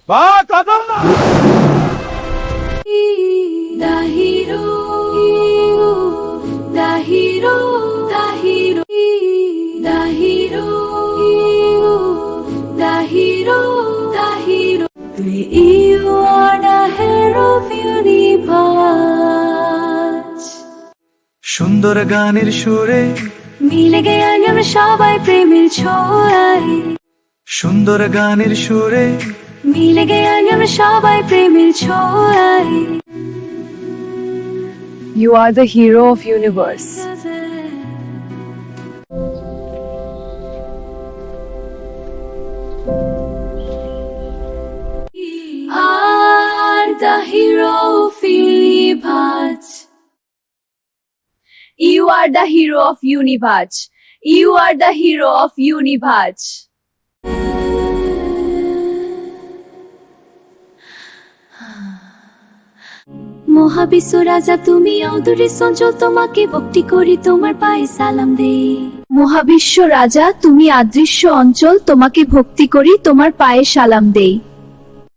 বা দাদা The hero, the hero, the hero, the hero, the hero, the hero. You are the hero of universe. সুন্দর গানের সুরে মিলে গেয়ে আমরা সবাই প্রেমের ছোঁয়ায়। সুন্দর গানের সুরে মিলে গেয়ে আমরা সবাই প্রেমের ছোঁয়ায়। You are the hero of universe. Are the hero of universe. You are the hero of universe. You are the hero of universe. মহাবিশ্ব রাজা তুমি অদূরে সঞ্চল, তোমাকে ভক্তি করি তোমার পায়ে সালাম দেই। মহাবিশ্ব রাজা তুমি অদৃশ্য অঞ্চল, তোমাকে ভক্তি করি তোমার পায়ে সালাম দেই।